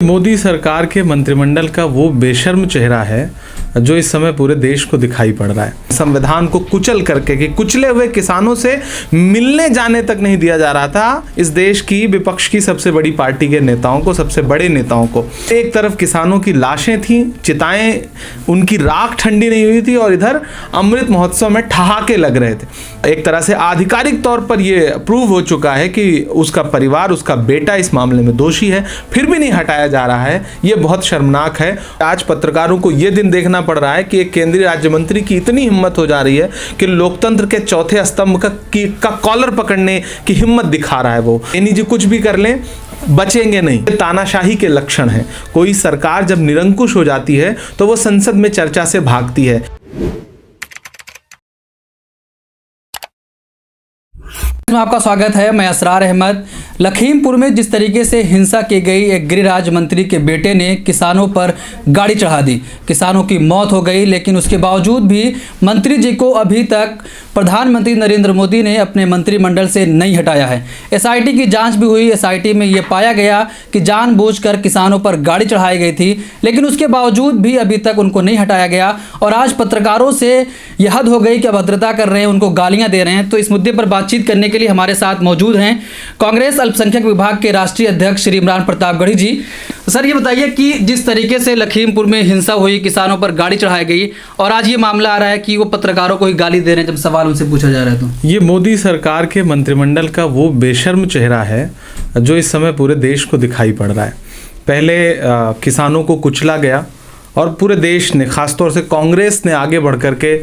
मोदी सरकार के मंत्रिमंडल का वो बेशर्म चेहरा है जो इस समय पूरे देश को दिखाई पड़ रहा है। संविधान को कुचल करके कि कुचले हुए किसानों से मिलने जाने तक नहीं दिया जा रहा था इस देश की विपक्ष की सबसे बड़ी पार्टी के नेताओं को, सबसे बड़े नेताओं को। एक तरफ किसानों की लाशें थीं, चिताएं, उनकी राख ठंडी नहीं हुई थी और इधर अमृत महोत्सव में ठहाके लग रहे थे। एक तरह से आधिकारिक तौर पर यह प्रूव हो चुका है कि उसका परिवार, उसका बेटा इस मामले में दोषी है, फिर भी नहीं हटाया जा रहा है। ये बहुत शर्मनाक है। आज पत्रकारों को यह दिन देखना पड़ रहा है कि एक केंद्रीय राज्य मंत्री की इतनी हिम्मत हो जा रही है कि लोकतंत्र के चौथे स्तंभ का कॉलर पकड़ने की हिम्मत दिखा रहा है। वो यानी जी कुछ भी कर लें, बचेंगे नहीं। तानाशाही के लक्षण हैं। कोई सरकार जब निरंकुश हो जाती है तो वो संसद में चर्चा से भागती है। आपका स्वागत है। मैं असरार अहमद। लखीमपुर में जिस तरीके से हिंसा की गई, एक गृह राज्य मंत्री के बेटे ने किसानों पर गाड़ी चढ़ा दी, किसानों की मौत हो गई, लेकिन उसके बावजूद भी मंत्री जी को अभी तक प्रधानमंत्री नरेंद्र मोदी ने अपने मंत्रिमंडल से नहीं हटाया है। एसआईटी की जांच भी हुई। एसआईटी में ये पाया गया कि जानबूझकर किसानों पर गाड़ी चढ़ाई गई थी, लेकिन उसके बावजूद भी अभी तक उनको नहीं हटाया गया। और आज पत्रकारों से यह हद हो गई कि अभद्रता कर रहे हैं, उनको गालियां दे रहे हैं। तो इस मुद्दे पर बातचीत करने के लिए हमारे साथ मौजूद हैं कांग्रेस अल्पसंख्यक विभाग के राष्ट्रीय अध्यक्ष श्री इमरान प्रतापगढ़ी जी। सर, ये बताइए कि जिस तरीके से लखीमपुर में हिंसा हुई, किसानों पर गाड़ी चढ़ाई गई और आज ये मामला आ रहा है कि वो पत्रकारों को ही गाली दे रहे हैं जब सवाल उनसे पूछा जा रहा है, तो ये मोदी सरकार के मंत्रिमंडल का वो बेशर्म चेहरा है जो इस समय पूरे देश को दिखाई पड़ रहा है। पहले किसानों को कुचला गया और पूरे देश ने, खासतौर से कांग्रेस ने आगे बढ़ कर के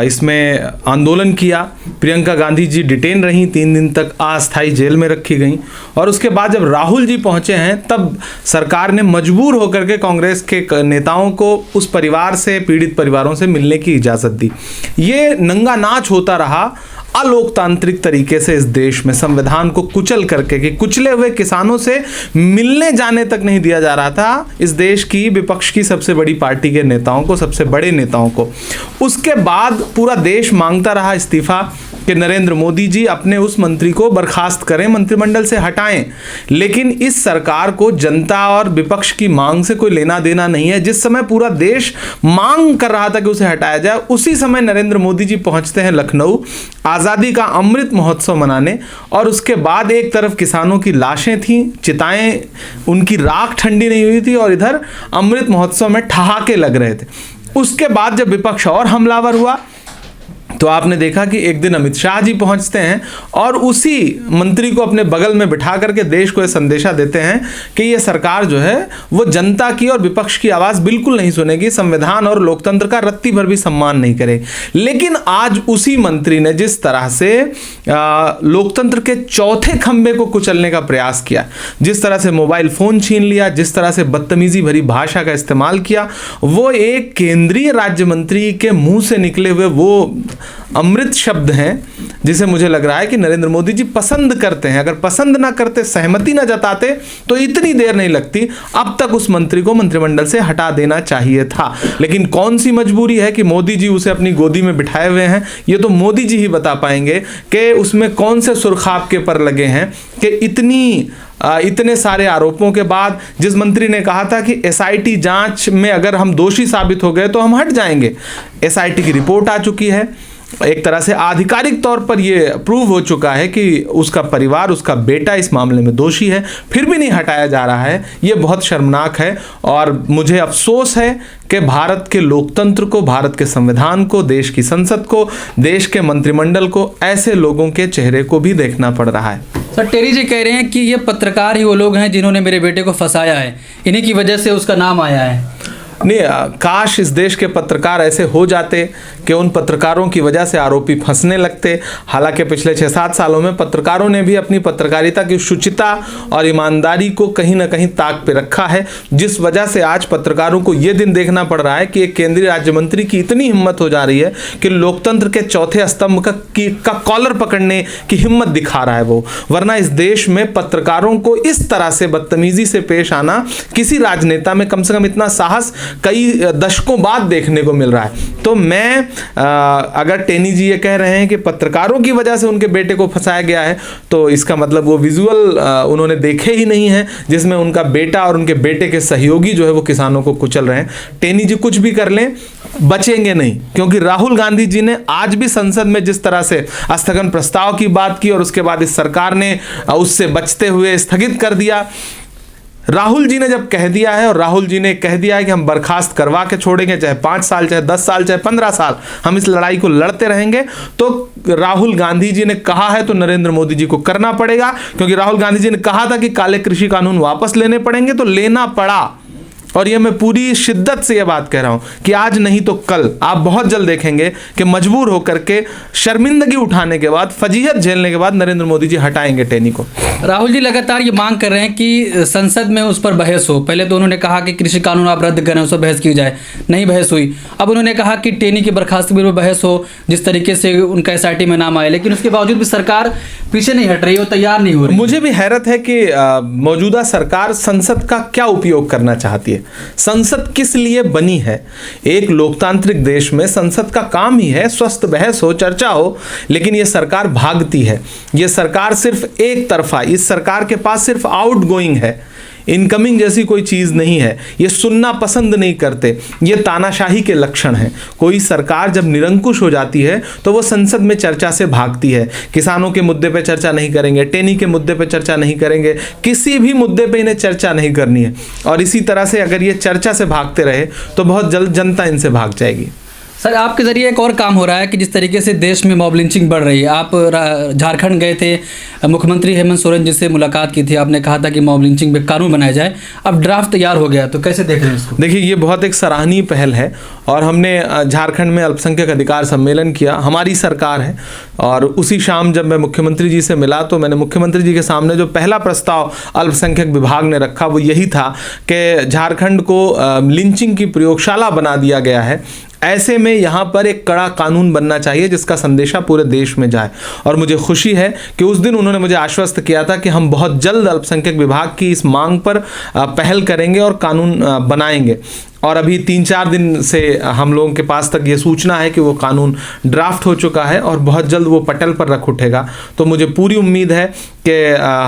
इसमें आंदोलन किया। प्रियंका गांधी जी डिटेन रहीं, 3 दिन तक अस्थायी जेल में रखी गईं। और उसके बाद जब राहुल जी पहुंचे हैं तब सरकार ने मजबूर होकर के कांग्रेस के नेताओं को उस परिवार से, पीड़ित परिवारों से मिलने की इजाज़त दी। ये नंगा नाच होता रहा अलोकतांत्रिक तरीके से इस देश में, संविधान को कुचल करके कि कुचले हुए किसानों से मिलने जाने तक नहीं दिया जा रहा था इस देश की विपक्ष की सबसे बड़ी पार्टी के नेताओं को, सबसे बड़े नेताओं को। उसके बाद पूरा देश मांगता रहा इस्तीफा कि नरेंद्र मोदी जी अपने उस मंत्री को बर्खास्त करें, मंत्रिमंडल से हटाएं। लेकिन इस सरकार को जनता और विपक्ष की मांग से कोई लेना देना नहीं है। जिस समय पूरा देश मांग कर रहा था कि उसे हटाया जाए, उसी समय नरेंद्र मोदी जी पहुंचते हैं लखनऊ आज़ादी का अमृत महोत्सव मनाने। और उसके बाद एक तरफ किसानों की लाशें थीं, चिताएं, उनकी राख ठंडी नहीं हुई थी और इधर अमृत महोत्सव में ठहाके लग रहे थे। उसके बाद जब विपक्ष और हमलावर हुआ तो आपने देखा कि एक दिन अमित शाह जी पहुंचते हैं और उसी मंत्री को अपने बगल में बिठा करके देश को यह संदेशा देते हैं कि यह सरकार जो है वो जनता की और विपक्ष की आवाज़ बिल्कुल नहीं सुनेगी, संविधान और लोकतंत्र का रत्ती भर भी सम्मान नहीं करेगी। लेकिन आज उसी मंत्री ने जिस तरह से लोकतंत्र के चौथे खंभे को कुचलने का प्रयास किया, जिस तरह से मोबाइल फ़ोन छीन लिया, जिस तरह से बदतमीजी भरी भाषा का इस्तेमाल किया, वो एक केंद्रीय राज्य मंत्री के मुंह से निकले हुए वो अमृत शब्द हैं जिसे मुझे लग रहा है कि नरेंद्र मोदी जी पसंद करते हैं। अगर पसंद ना करते, सहमति ना जताते तो इतनी देर नहीं लगती, अब तक उस मंत्री को मंत्रिमंडल से हटा देना चाहिए था। लेकिन कौन सी मजबूरी है कि मोदी जी उसे अपनी गोदी में बिठाए हुए हैं, ये तो मोदी जी ही बता पाएंगे कि उसमें कौन से सुरखाब के पर लगे हैं कि इतने सारे आरोपों के बाद जिस मंत्री ने कहा था कि एसआईटी जांच में अगर हम दोषी साबित हो गए तो हम हट जाएंगे, एसआईटी की रिपोर्ट आ चुकी है। एक तरह से आधिकारिक तौर पर यह प्रूव हो चुका है कि उसका परिवार, उसका बेटा इस मामले में दोषी है, फिर भी नहीं हटाया जा रहा है। ये बहुत शर्मनाक है और मुझे अफसोस है कि भारत के लोकतंत्र को, भारत के संविधान को, देश की संसद को, देश के मंत्रिमंडल को ऐसे लोगों के चेहरे को भी देखना पड़ रहा है। सर, टेरी जी कह रहे हैं कि ये पत्रकार ही वो लोग हैं जिन्होंने मेरे बेटे को फंसाया है, इन्हीं की वजह से उसका नाम आया है। नहीं, काश इस देश के पत्रकार ऐसे हो जाते कि उन पत्रकारों की वजह से आरोपी फंसने लगते। हालांकि पिछले 6-7 सालों में पत्रकारों ने भी अपनी पत्रकारिता की शुचिता और ईमानदारी को कहीं ना कहीं ताक पे रखा है, जिस वजह से आज पत्रकारों को ये दिन देखना पड़ रहा है कि एक केंद्रीय राज्य मंत्री की इतनी हिम्मत हो जा रही है कि लोकतंत्र के चौथे स्तंभ का कॉलर पकड़ने की हिम्मत दिखा रहा है वो। वरना इस देश में पत्रकारों को इस तरह से बदतमीजी से पेश आना, किसी राजनेता में कम से कम इतना साहस कई दशकों बाद देखने को मिल रहा है। तो मैं अगर टेनी जी ये कह रहे हैं कि पत्रकारों की वजह से उनके बेटे को फंसाया गया है, तो इसका मतलब वो विजुअल उन्होंने देखे ही नहीं है जिसमें उनका बेटा और उनके बेटे के सहयोगी जो है वो किसानों को कुचल रहे हैं। टेनी जी कुछ भी कर लें, बचेंगे नहीं, क्योंकि राहुल गांधी जी ने आज भी संसद में जिस तरह से स्थगन प्रस्ताव की बात की और उसके बाद इस सरकार ने उससे बचते हुए स्थगित कर दिया। राहुल जी ने जब कह दिया है, और राहुल जी ने कह दिया है कि हम बर्खास्त करवा के छोड़ेंगे, चाहे 5 साल, चाहे 10 साल, चाहे 15 साल, हम इस लड़ाई को लड़ते रहेंगे, तो राहुल गांधी जी ने कहा है तो नरेंद्र मोदी जी को करना पड़ेगा। क्योंकि राहुल गांधी जी ने कहा था कि काले कृषि कानून वापस लेने पड़ेंगे, तो लेना पड़ा। और ये मैं पूरी शिद्दत से ये बात कह रहा हूं कि आज नहीं तो कल आप बहुत जल्द देखेंगे कि मजबूर होकर के शर्मिंदगी उठाने के बाद, फजीहत झेलने के बाद नरेंद्र मोदी जी हटाएंगे टेनी को। राहुल जी लगातार ये मांग कर रहे हैं कि संसद में उस पर बहस हो। पहले तो उन्होंने कहा कि कृषि कानून आप रद्द करें, उस पर बहस की जाए, नहीं बहस हुई। अब उन्होंने कहा कि टेनी की बर्खास्तगी पर बहस हो, जिस तरीके से उनका एसआईटी में नाम आए, लेकिन उसके बावजूद भी सरकार पीछे नहीं हट रही और तैयार नहीं हो रही। मुझे भी हैरत है कि मौजूदा सरकार संसद का क्या उपयोग करना चाहती है। संसद किस लिए बनी है? एक लोकतांत्रिक देश में संसद का काम ही है स्वस्थ बहस हो, चर्चा हो, लेकिन ये सरकार भागती है। ये सरकार सिर्फ एक तरफा, इस सरकार के पास सिर्फ आउटगोइंग है, इनकमिंग जैसी कोई चीज़ नहीं है। ये सुनना पसंद नहीं करते, ये तानाशाही के लक्षण हैं। कोई सरकार जब निरंकुश हो जाती है तो वो संसद में चर्चा से भागती है। किसानों के मुद्दे पे चर्चा नहीं करेंगे, टेनी के मुद्दे पे चर्चा नहीं करेंगे, किसी भी मुद्दे पे इन्हें चर्चा नहीं करनी है। और इसी तरह से अगर ये चर्चा से भागते रहे तो बहुत जल्द जनता इनसे भाग जाएगी। सर, आपके ज़रिए एक और काम हो रहा है कि जिस तरीके से देश में मॉब लिंचिंग बढ़ रही है। आप झारखंड गए थे, मुख्यमंत्री हेमंत सोरेन जी से मुलाकात की थी, आपने कहा था कि मॉब लिंचिंग पे कानून बनाया जाए। अब ड्राफ्ट तैयार हो गया, तो कैसे देख रहे हैं इसको? देखिए, ये बहुत एक सराहनीय पहल है और हमने झारखंड में अल्पसंख्यक अधिकार सम्मेलन किया, हमारी सरकार है। और उसी शाम जब मैं मुख्यमंत्री जी से मिला तो मैंने मुख्यमंत्री जी के सामने जो पहला प्रस्ताव अल्पसंख्यक विभाग ने रखा वो यही था कि झारखंड को लिंचिंग की प्रयोगशाला बना दिया गया है। ऐसे में यहाँ पर एक कड़ा कानून बनना चाहिए जिसका संदेशा पूरे देश में जाए। और मुझे खुशी है कि उस दिन उन्होंने मुझे आश्वस्त किया था कि हम बहुत जल्द अल्पसंख्यक विभाग की इस मांग पर पहल करेंगे और कानून बनाएंगे। और अभी 3-4 दिन से हम लोगों के पास तक ये सूचना है कि वो कानून ड्राफ्ट हो चुका है और बहुत जल्द वो पटल पर रख उठेगा। तो मुझे पूरी उम्मीद है कि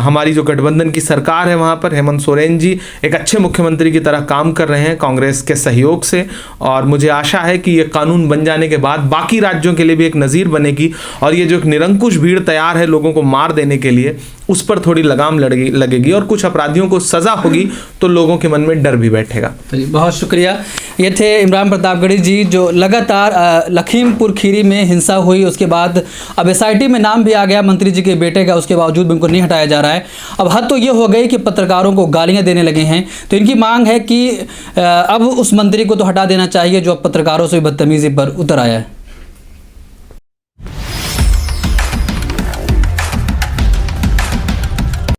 हमारी जो गठबंधन की सरकार है वहाँ पर हेमंत सोरेन जी एक अच्छे मुख्यमंत्री की तरह काम कर रहे हैं कांग्रेस के सहयोग से। और मुझे आशा है कि ये कानून बन जाने के बाद बाकी राज्यों के लिए भी एक नज़ीर बनेगी और ये जो एक निरंकुश भीड़ तैयार है लोगों को मार देने के लिए, उस पर थोड़ी लगाम लगेगी और कुछ अपराधियों को सज़ा होगी तो लोगों के मन में डर भी बैठेगा। बहुत शुक्रिया। ये थे इमरान प्रतापगढ़ी जी, जो लगातार लखीमपुर खीरी में हिंसा हुई, उसके बाद अब एसआईटी में नाम भी आ गया मंत्री जी के बेटे का, उसके बावजूद भी उनको नहीं हटाया जा रहा है। अब हद तो ये हो गई कि पत्रकारों को गालियां देने लगे हैं। तो इनकी मांग है कि अब उस मंत्री को तो हटा देना चाहिए जो अब पत्रकारों से बदतमीजी पर उतर आया है।